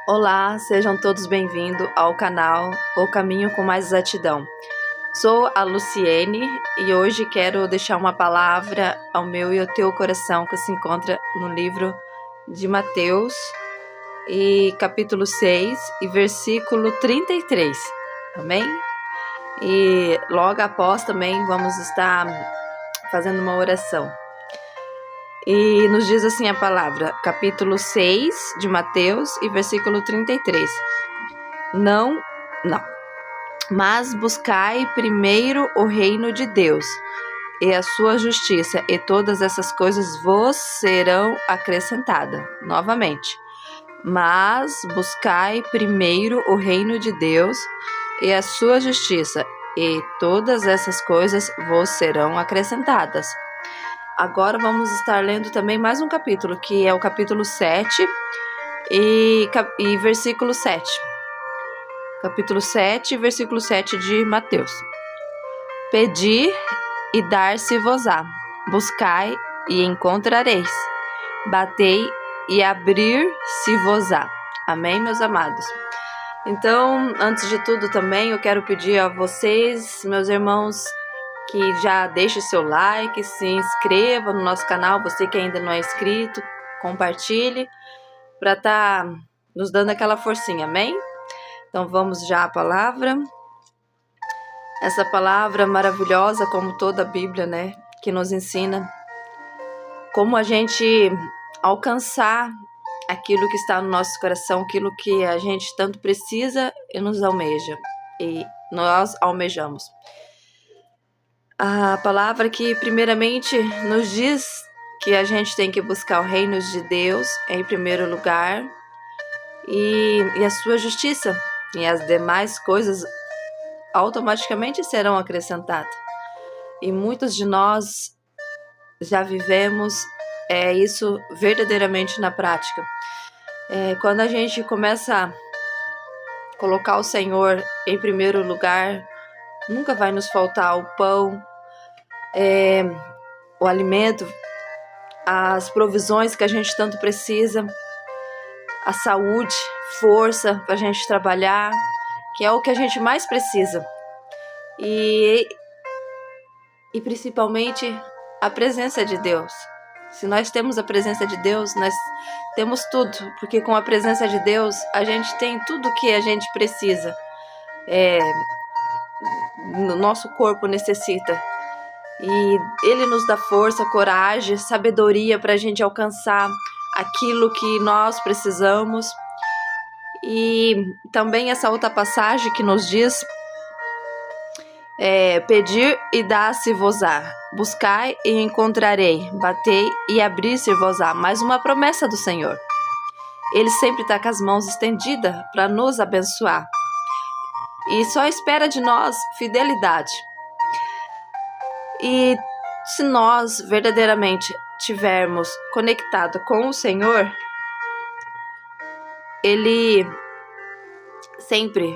Olá, sejam todos bem-vindos ao canal O Caminho com Mais Exatidão. Sou a Luciene e hoje quero deixar uma palavra ao meu e ao teu coração que se encontra no livro de Mateus, e capítulo 6 e versículo 33. Amém? E logo após também vamos estar fazendo uma oração. E nos diz assim a palavra, capítulo 6 de Mateus e versículo 33. Não, mas buscai primeiro o reino de Deus e a sua justiça, e todas essas coisas vos serão acrescentadas. Novamente, mas buscai primeiro o reino de Deus e a sua justiça, e todas essas coisas vos serão acrescentadas. Agora vamos estar lendo também mais um capítulo, que é o capítulo 7 e versículo 7. Capítulo 7, versículo 7 de Mateus. Pedi e dar-se-vos-á, buscai e encontrareis, batei e abrir-se-vos-á. Amém, meus amados? Então, antes de tudo também, eu quero pedir a vocês, meus irmãos, que já deixe seu like, se inscreva no nosso canal, você que ainda não é inscrito, compartilhe, para estar nos dando aquela forcinha, amém? Então vamos já à palavra. Essa palavra maravilhosa, como toda a Bíblia, né, que nos ensina como a gente alcançar aquilo que está no nosso coração, aquilo que a gente tanto precisa e nos almeja, e nós almejamos. A palavra que primeiramente nos diz que a gente tem que buscar o reino de Deus em primeiro lugar e a sua justiça, e as demais coisas automaticamente serão acrescentadas. E muitos de nós já vivemos isso verdadeiramente na prática. Quando a gente começa a colocar o Senhor em primeiro lugar, nunca vai nos faltar o pão, o alimento, as provisões que a gente tanto precisa, a saúde, força para a gente trabalhar, que é o que a gente mais precisa. E principalmente a presença de Deus. Se nós temos a presença de Deus, nós temos tudo, porque com a presença de Deus a gente tem tudo que a gente precisa, no nosso corpo necessita. E Ele nos dá força, coragem, sabedoria para a gente alcançar aquilo que nós precisamos. E também essa outra passagem que nos diz, pedir e dar-se-vos-á, buscai e encontrarei, batei e abrir-se-vos-á. Mais uma promessa do Senhor. Ele sempre está com as mãos estendidas para nos abençoar. E só espera de nós fidelidade. E se nós verdadeiramente tivermos conectado com o Senhor, Ele sempre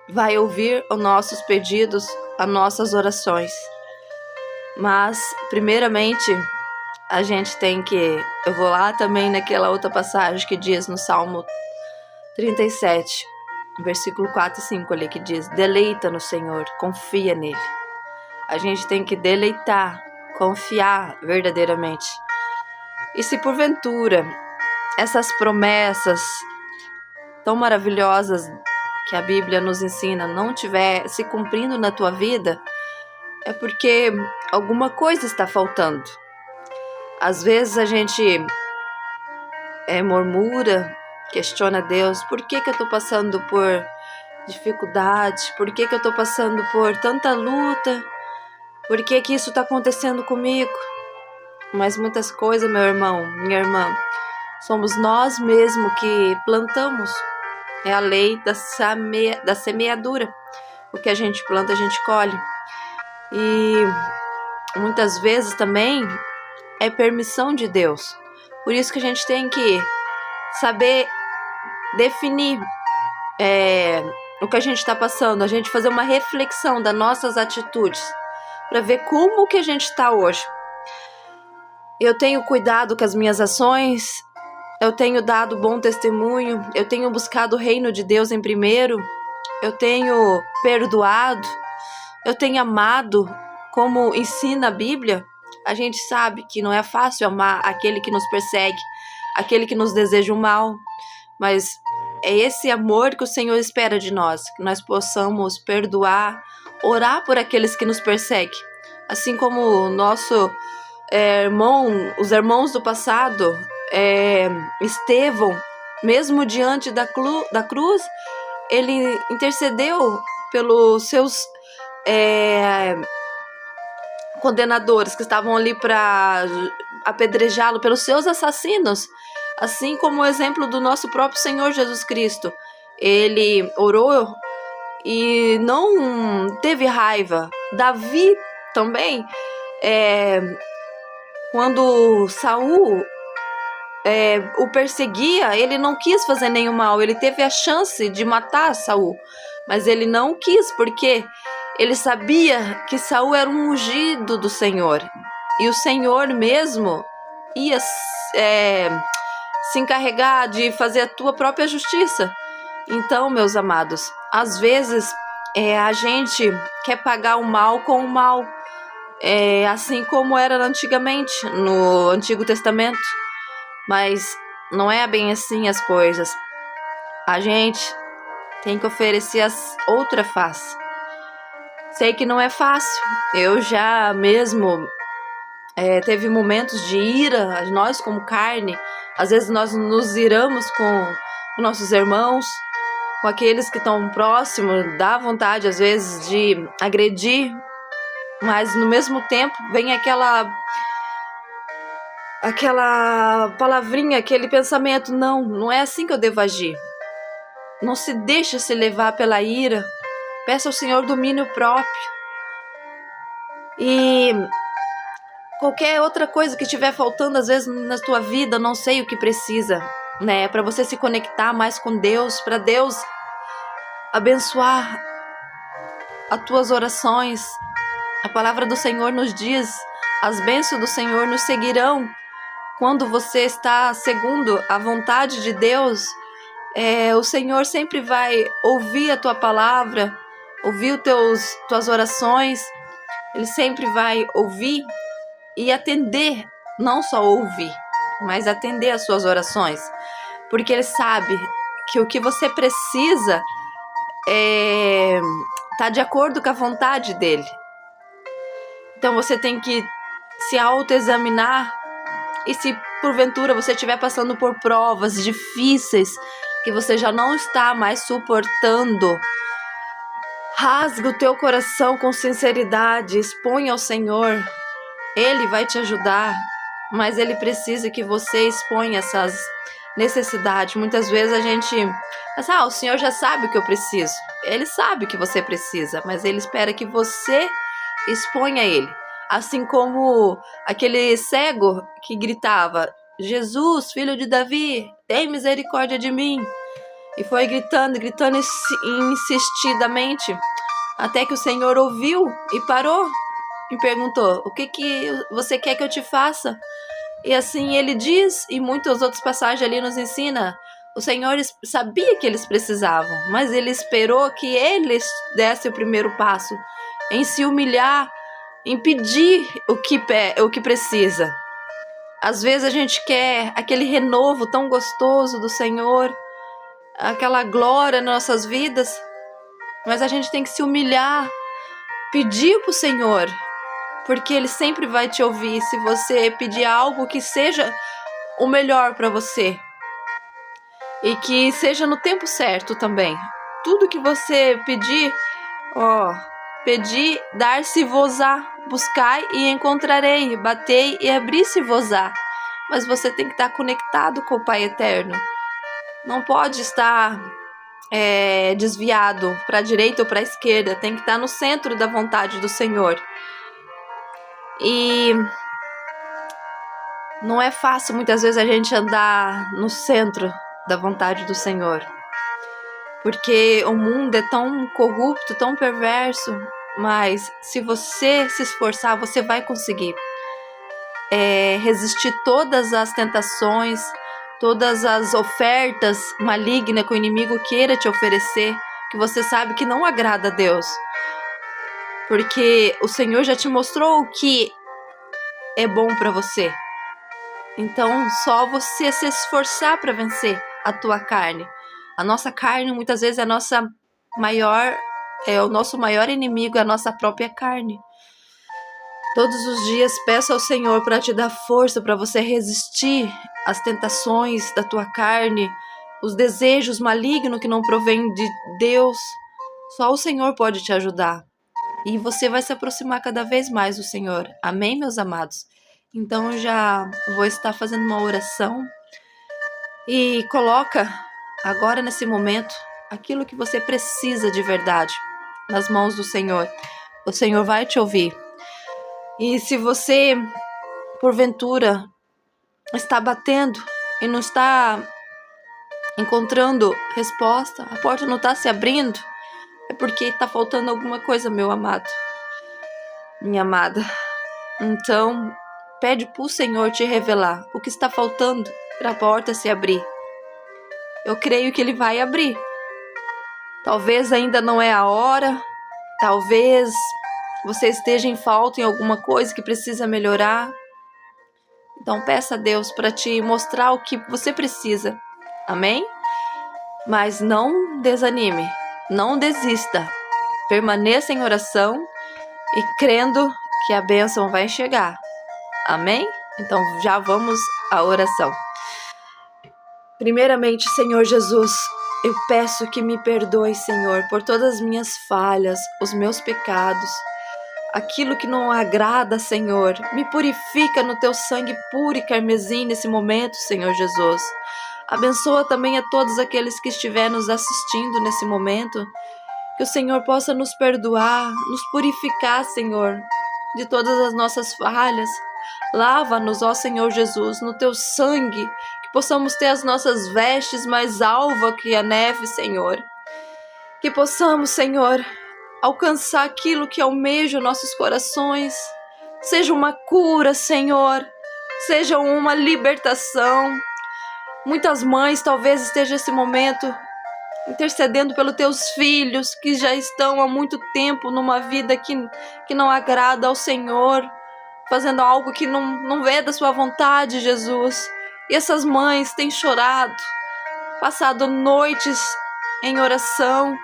vai ouvir os nossos pedidos, as nossas orações. Mas, primeiramente, a gente tem que... Eu vou lá também naquela outra passagem que diz no Salmo 37, versículo 4 e 5 ali, que diz: deleita no Senhor, confia nele. A gente tem que deleitar, confiar verdadeiramente. E se porventura essas promessas tão maravilhosas que a Bíblia nos ensina não estiver se cumprindo na tua vida, é porque alguma coisa está faltando. Às vezes a gente murmura, questiona Deus: por que eu estou passando por dificuldade? Por que eu estou passando por tanta luta? Por que isso está acontecendo comigo? Mas muitas coisas, meu irmão, minha irmã, somos nós mesmos que plantamos. É a lei da semeadura. O que a gente planta, a gente colhe. E muitas vezes também é permissão de Deus. Por isso que a gente tem que saber definir o que a gente está passando. A gente fazer uma reflexão das nossas atitudes, para ver como que a gente está hoje. Eu tenho cuidado com as minhas ações, eu tenho dado bom testemunho, eu tenho buscado o reino de Deus em primeiro, eu tenho perdoado, eu tenho amado como ensina a Bíblia. A gente sabe que não é fácil amar aquele que nos persegue, aquele que nos deseja o mal, mas é esse amor que o Senhor espera de nós, que nós possamos perdoar, orar por aqueles que nos perseguem. Assim como o nosso os irmãos do passado, Estevão, mesmo diante da cruz, ele intercedeu pelos seus condenadores que estavam ali para apedrejá-lo, pelos seus assassinos, assim como o exemplo do nosso próprio Senhor Jesus Cristo. Ele orou e não teve raiva. Davi também, quando Saul o perseguia, ele não quis fazer nenhum mal. Ele teve a chance de matar Saul, mas ele não quis, porque ele sabia que Saul era um ungido do Senhor, e o Senhor mesmo ia se encarregar de fazer a tua própria justiça. Então, meus amados, às vezes a gente quer pagar o mal com o mal, assim como era antigamente, no Antigo Testamento, mas não é bem assim as coisas. A gente tem que oferecer a outra face. Sei que não é fácil. Eu já mesmo teve momentos de ira, nós como carne, às vezes nós nos iramos com nossos irmãos, com aqueles que estão próximos, dá vontade às vezes de agredir, mas no mesmo tempo vem aquela palavrinha, aquele pensamento: não é assim que eu devo agir. Não se deixa se levar pela ira. Peça ao Senhor domínio próprio. E qualquer outra coisa que estiver faltando às vezes na tua vida, não sei o que precisa, né? Para você se conectar mais com Deus, para Deus abençoar as tuas orações. A palavra do Senhor nos diz: as bênçãos do Senhor nos seguirão. Quando você está segundo a vontade de Deus, o Senhor sempre vai ouvir a tua palavra, ouvir tuas orações. Ele sempre vai ouvir e atender, não só ouvir, mas atender as suas orações, porque Ele sabe que o que você precisa está de acordo com a vontade dEle. Então você tem que se autoexaminar, e se porventura você estiver passando por provas difíceis que você já não está mais suportando, rasga o teu coração com sinceridade, expõe ao Senhor. Ele vai te ajudar, mas Ele precisa que você exponha essas necessidades. Muitas vezes a gente pensa: o Senhor já sabe o que eu preciso. Ele sabe o que você precisa, mas Ele espera que você exponha a Ele. Assim como aquele cego que gritava: Jesus, filho de Davi, tem misericórdia de mim. E foi gritando insistidamente, até que o Senhor ouviu e parou e perguntou: o que você quer que eu te faça? E assim Ele diz, e muitas outras passagens ali nos ensina, o Senhor sabia que eles precisavam, mas Ele esperou que eles dessem o primeiro passo em se humilhar, em pedir o que precisa. Às vezes a gente quer aquele renovo tão gostoso do Senhor, aquela glória nas nossas vidas, mas a gente tem que se humilhar, pedir para o Senhor, porque Ele sempre vai te ouvir se você pedir algo que seja o melhor para você e que seja no tempo certo também. Tudo que você pedir, pedi, dar-se-vos-á, buscai e encontrarei, batei e abri-se-vos-á. Mas você tem que estar conectado com o Pai Eterno. Não pode estar desviado para a direita ou para a esquerda. Tem que estar no centro da vontade do Senhor. E não é fácil muitas vezes a gente andar no centro da vontade do Senhor, porque o mundo é tão corrupto, tão perverso, mas se você se esforçar, você vai conseguir resistir todas as tentações, todas as ofertas malignas que o inimigo queira te oferecer, que você sabe que não agrada a Deus. Porque o Senhor já te mostrou o que é bom para você. Então, só você se esforçar para vencer a tua carne. A nossa carne, muitas vezes, é o nosso maior inimigo, é a nossa própria carne. Todos os dias, peça ao Senhor para te dar força, para você resistir às tentações da tua carne, os desejos malignos que não provêm de Deus. Só o Senhor pode te ajudar. E você vai se aproximar cada vez mais do Senhor. Amém, meus amados? Então, eu já vou estar fazendo uma oração. E coloca agora, nesse momento, aquilo que você precisa de verdade nas mãos do Senhor. O Senhor vai te ouvir. E se você, porventura, está batendo e não está encontrando resposta, a porta não está se abrindo, é porque está faltando alguma coisa, meu amado, minha amada. Então, pede para o Senhor te revelar o que está faltando para a porta se abrir. Eu creio que Ele vai abrir. Talvez ainda não é a hora, talvez você esteja em falta em alguma coisa que precisa melhorar. Então peça a Deus para te mostrar o que você precisa. Amém? Mas não desanime, não desista. Permaneça em oração e crendo que a bênção vai chegar. Amém? Então já vamos à oração. Primeiramente, Senhor Jesus, eu peço que me perdoe, Senhor, por todas as minhas falhas, os meus pecados. Aquilo que não agrada, Senhor, me purifica no teu sangue puro e carmesim nesse momento, Senhor Jesus. Abençoa também a todos aqueles que estiverem nos assistindo nesse momento. Que o Senhor possa nos perdoar, nos purificar, Senhor, de todas as nossas falhas. Lava-nos, ó Senhor Jesus, no teu sangue, que possamos ter as nossas vestes mais alvas que a neve, Senhor. Que possamos, Senhor, alcançar aquilo que almeja nossos corações, seja uma cura, Senhor, seja uma libertação. Muitas mães talvez estejam nesse momento intercedendo pelos teus filhos que já estão há muito tempo numa vida que não agrada ao Senhor, fazendo algo que não é da sua vontade, Jesus. E essas mães têm chorado, passado noites em oração,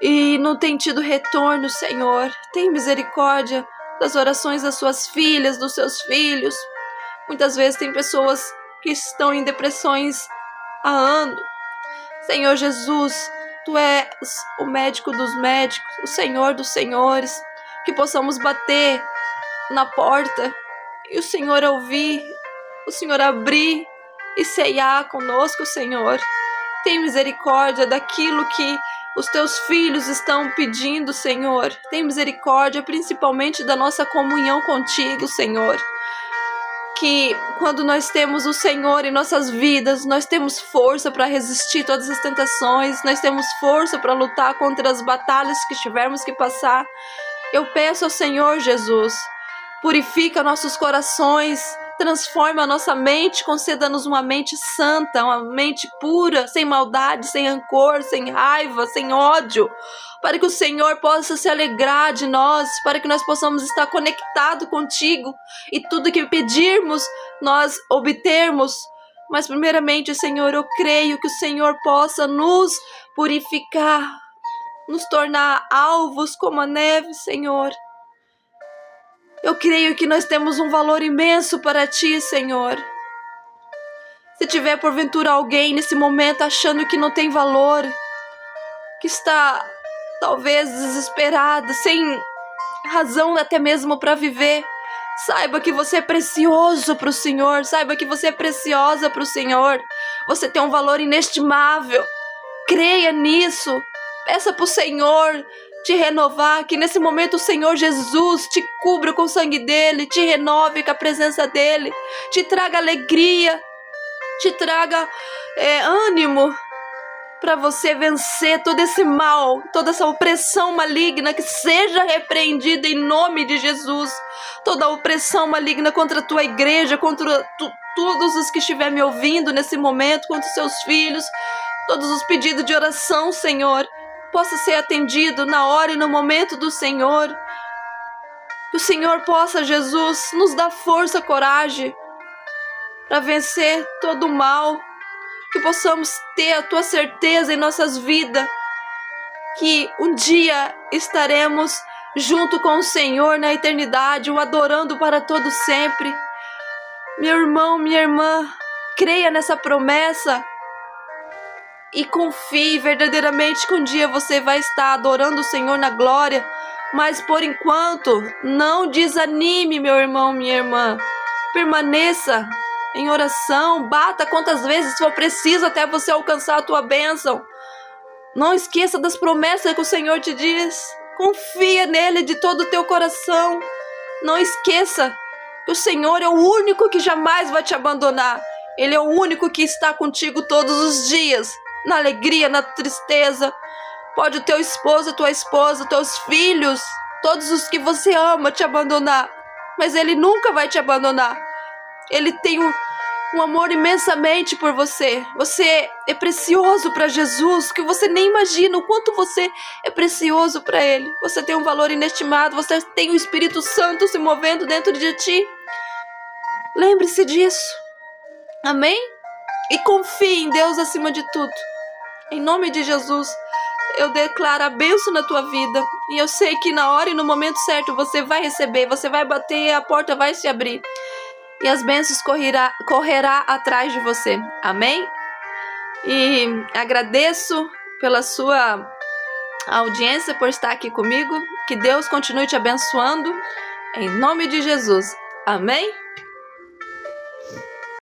e não tem tido retorno, Senhor. Tem misericórdia das orações das suas filhas, dos seus filhos. Muitas vezes tem pessoas que estão em depressões há anos. Senhor Jesus, Tu és o médico dos médicos, o Senhor dos senhores. Que possamos bater na porta e o Senhor ouvir, o Senhor abrir e ceiar conosco, Senhor. Tem misericórdia daquilo que os teus filhos estão pedindo, Senhor. Tem misericórdia principalmente da nossa comunhão contigo, Senhor. Que quando nós temos o Senhor em nossas vidas, nós temos força para resistir todas as tentações, nós temos força para lutar contra as batalhas que tivermos que passar. Eu peço ao Senhor Jesus, purifica nossos corações, transforma a nossa mente, conceda-nos uma mente santa, uma mente pura, sem maldade, sem rancor, sem raiva, sem ódio, para que o Senhor possa se alegrar de nós, para que nós possamos estar conectados contigo e tudo que pedirmos, nós obtermos. Mas primeiramente, Senhor, eu creio que o Senhor possa nos purificar, nos tornar alvos como a neve, Senhor. Eu creio que nós temos um valor imenso para Ti, Senhor. Se tiver porventura alguém nesse momento achando que não tem valor, que está talvez desesperada, sem razão até mesmo para viver, saiba que você é precioso para o Senhor, saiba que você é preciosa para o Senhor. Você tem um valor inestimável. Creia nisso. Peça para o Senhor te renovar, que nesse momento o Senhor Jesus te cubra com o sangue dele, te renove com a presença dele, te traga alegria, te traga ânimo, para você vencer todo esse mal, toda essa opressão maligna, que seja repreendida em nome de Jesus. Toda a opressão maligna contra a tua igreja, contra todos os que estiverem me ouvindo nesse momento, contra os seus filhos, todos os pedidos de oração, Senhor, possa ser atendido na hora e no momento do Senhor. Que o Senhor possa, Jesus, nos dar força, coragem para vencer todo o mal. Que possamos ter a tua certeza em nossas vidas, que um dia estaremos junto com o Senhor na eternidade, o adorando para todo sempre. Meu irmão, minha irmã, creia nessa promessa e confie verdadeiramente que um dia você vai estar adorando o Senhor na glória. Mas por enquanto, não desanime, meu irmão, minha irmã. Permaneça em oração, bata quantas vezes for preciso até você alcançar a tua bênção. Não esqueça das promessas que o Senhor te diz. Confia nele de todo o teu coração. Não esqueça que o Senhor é o único que jamais vai te abandonar. Ele é o único que está contigo todos os dias, na alegria, na tristeza. Pode o teu esposo, tua esposa, teus filhos, todos os que você ama te abandonar, mas ele nunca vai te abandonar. Ele tem um amor imensamente por você. Você é precioso para Jesus, que você nem imagina o quanto você é precioso para Ele. Você tem um valor inestimável, você tem o Espírito Santo se movendo dentro de ti. Lembre-se disso. Amém? E confie em Deus acima de tudo. Em nome de Jesus, eu declaro a bênção na tua vida. E eu sei que na hora e no momento certo você vai receber, você vai bater e a porta vai se abrir. E as bênçãos correrá atrás de você. Amém? E agradeço pela sua audiência, por estar aqui comigo. Que Deus continue te abençoando. Em nome de Jesus. Amém?